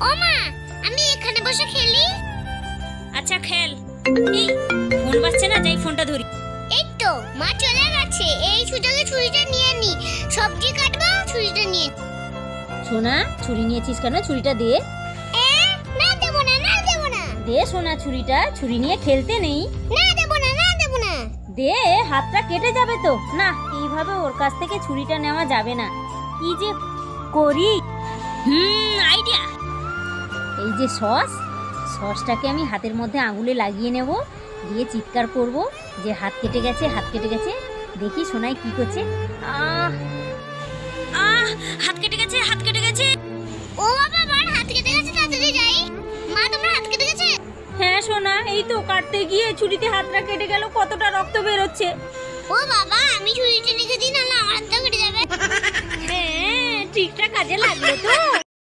ও মা, আমি এখানে বসে খেলি। আচ্ছা খেল। এই ফোন বাজছে না, যাই ফোনটা ধরি। এই তো মা চলে গেছে, এই সুযোগে ছুরিটা নিয়ে নি, সবজি কাটবো, ছুরিটা নিয়ে। সোনা, ছুরি নিয়েছিস কেন? ছুরিটা দে। না দেবো না, না দেবো না, দে সোনা ছুরিটা, ছুরি নিয়ে খেলতে নেই। না দেবো না, না দেবো না। দে, হাতটা কেটে যাবে তো। না, এইভাবে ওর কাছ থেকে ছুরিটা নেওয়া যাবে না। কি যে করি। আইডিয়া। এই যে সসটাকে আমি হাতের মধ্যে আঙুলে লাগিয়ে নেব, দিয়ে চিৎকার করব যে হাত কেটে গেছে, হাত কেটে গেছে। দেখি সোনাই কি করছে। আহ আহ হাত কেটে গেছে, হাত কেটে গেছে। ও বাবা, আমার হাত কেটে গেছে, তাড়াতাড়ি যাই। মা, তোমার হাত কেটে গেছে? হ্যাঁ সোনা, এই তো কাটতে গিয়ে ছুরিতে হাতটা কেটে গেল, কতটা রক্ত বেরোচ্ছে। ও বাবা, আমি ছুরিটা রেখে দিই, নাহলে আমার হাতটা কেটে যাবে। হ্যাঁ, ঠিকঠাক কাজে লাগলো তো।